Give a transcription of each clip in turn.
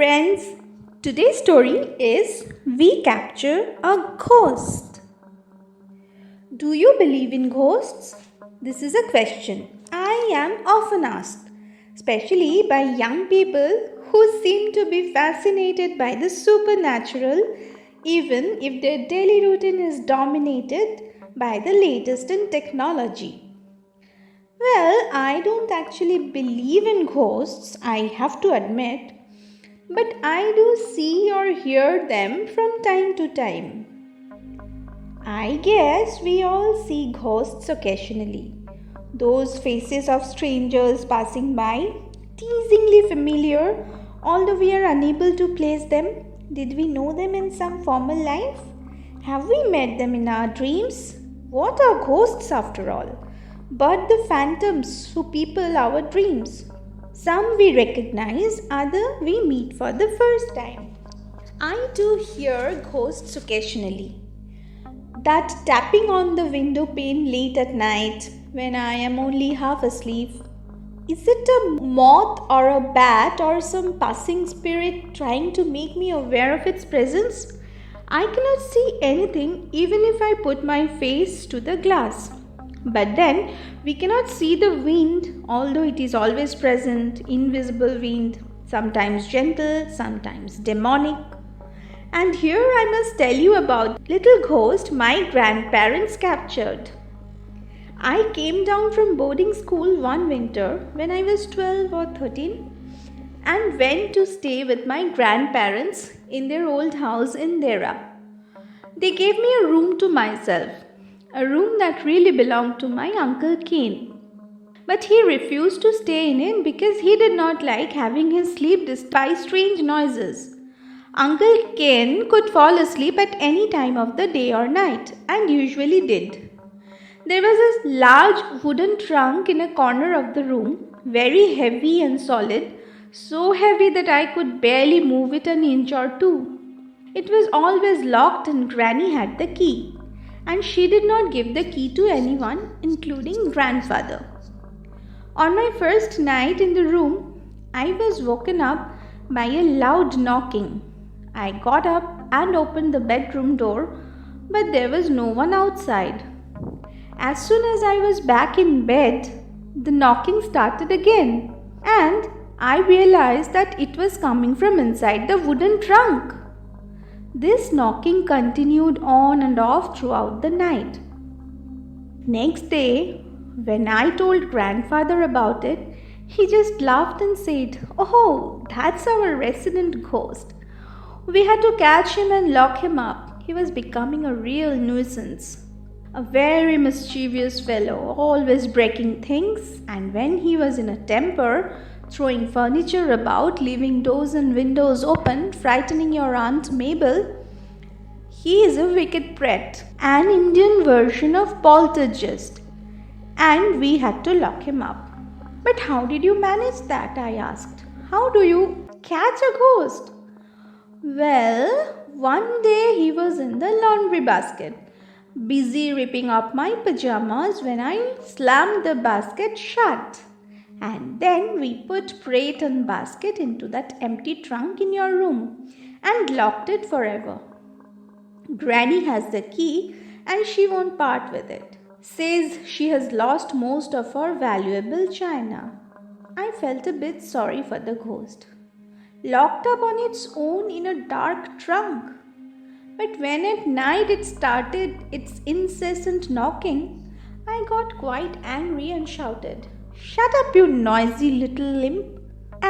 friends, today's story is We Capture a Ghost. Do you believe in ghosts? This is a question I am often asked, especially by young people who seem to be fascinated by the supernatural, even if their daily routine is dominated by the latest in technology. Well, I don't actually believe in ghosts, I have to admit, but I do see or hear them from time to time. I guess we all see ghosts occasionally. Those faces of strangers passing by, teasingly familiar, although we are unable to place them. Did we know them in some former life? Have we met them in our dreams? What are ghosts after all? But the phantoms who people our dreams. Some we recognize, other we meet for the first time. I do hear ghosts occasionally. That tapping on the window pane late at night when I am only half asleep. Is it a moth or a bat or some passing spirit trying to make me aware of its presence? I cannot see anything even if I put my face to the glass. But then we cannot see the wind, although it is always present, invisible wind, sometimes gentle, sometimes demonic. And here I must tell you about little ghost my grandparents captured. I came down from boarding school one winter when I was 12 or 13 and went to stay with my grandparents in their old house in Dera. They gave me a room to myself. A room that really belonged to my Uncle Cain. But he refused to stay in it because he did not like having his sleep disturbed by strange noises. Uncle Cain could fall asleep at any time of the day or night, and usually did. There was a large wooden trunk in a corner of the room, very heavy and solid, so heavy that I could barely move it an inch or two. It was always locked and Granny had the key. And she did not give the key to anyone, including grandfather. On my first night in the room, I was woken up by a loud knocking. I got up and opened the bedroom door, but there was no one outside. As soon as I was back in bed, the knocking started again, and I realized that it was coming from inside the wooden trunk. This knocking continued on and off throughout the night. Next day, when I told grandfather about it, he just laughed and said, "Oh, that's our resident ghost. We had to catch him and lock him up. He was becoming a real nuisance. A very mischievous fellow, always breaking things, and when he was in a temper, throwing furniture about, leaving doors and windows open, frightening your Aunt Mabel. He is a wicked pret, an Indian version of poltergeist, and we had to lock him up." "But how did you manage that?" I asked. "How do you catch a ghost?" "Well, one day he was in the laundry basket, busy ripping up my pajamas when I slammed the basket shut. And then we put crate and basket into that empty trunk in your room and locked it forever. Granny has the key and she won't part with it. Says she has lost most of her valuable china." I felt a bit sorry for the ghost. Locked up on its own in a dark trunk. But when at night it started its incessant knocking, I got quite angry and shouted, "Shut up, you noisy little imp!"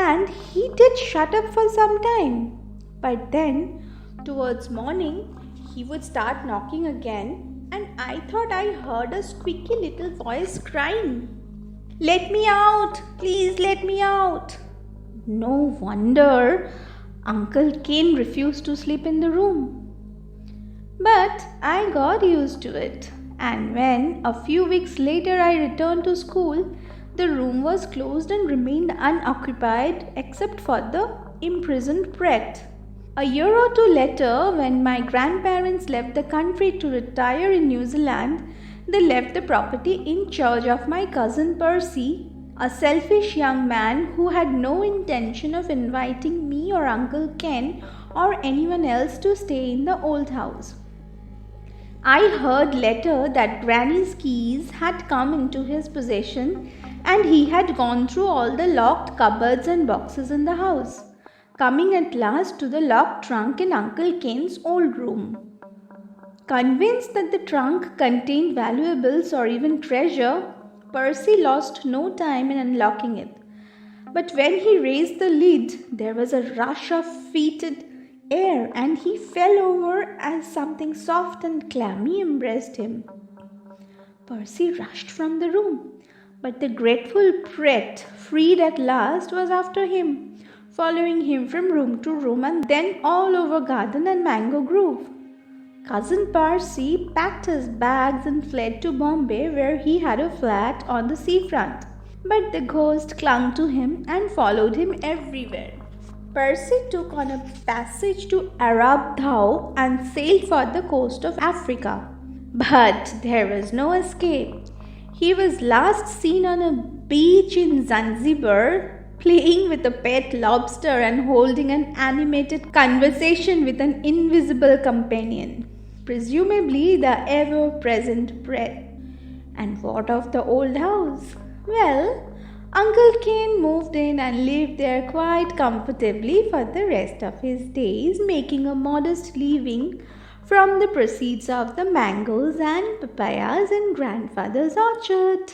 And he did shut up for some time. But then, towards morning, he would start knocking again, and I thought I heard a squeaky little voice crying, "Let me out! Please let me out!" No wonder Uncle Cain refused to sleep in the room. But I got used to it, and when a few weeks later I returned to school, the room was closed and remained unoccupied except for the imprisoned pret. A year or two later, when my grandparents left the country to retire in New Zealand, they left the property in charge of my cousin Percy, a selfish young man who had no intention of inviting me or Uncle Ken or anyone else to stay in the old house. I heard later that Granny's keys had come into his possession and he had gone through all the locked cupboards and boxes in the house, coming at last to the locked trunk in Uncle Ken's old room. Convinced that the trunk contained valuables or even treasure, Percy lost no time in unlocking it. But when he raised the lid, there was a rush of fetid air and he fell over as something soft and clammy embraced him. Percy rushed from the room, but the grateful Pret, freed at last, was after him, following him from room to room and then all over garden and Mango Grove. Cousin Percy packed his bags and fled to Bombay, where he had a flat on the seafront. But the ghost clung to him and followed him everywhere. Percy took on a passage to Arab Dhau and sailed for the coast of Africa. But there was no escape. He was last seen on a beach in Zanzibar, playing with a pet lobster and holding an animated conversation with an invisible companion, presumably the ever-present Pret. And what of the old house? Well, Uncle Ken moved in and lived there quite comfortably for the rest of his days, making a modest living from the proceeds of the mangoes and papayas in grandfather's orchard.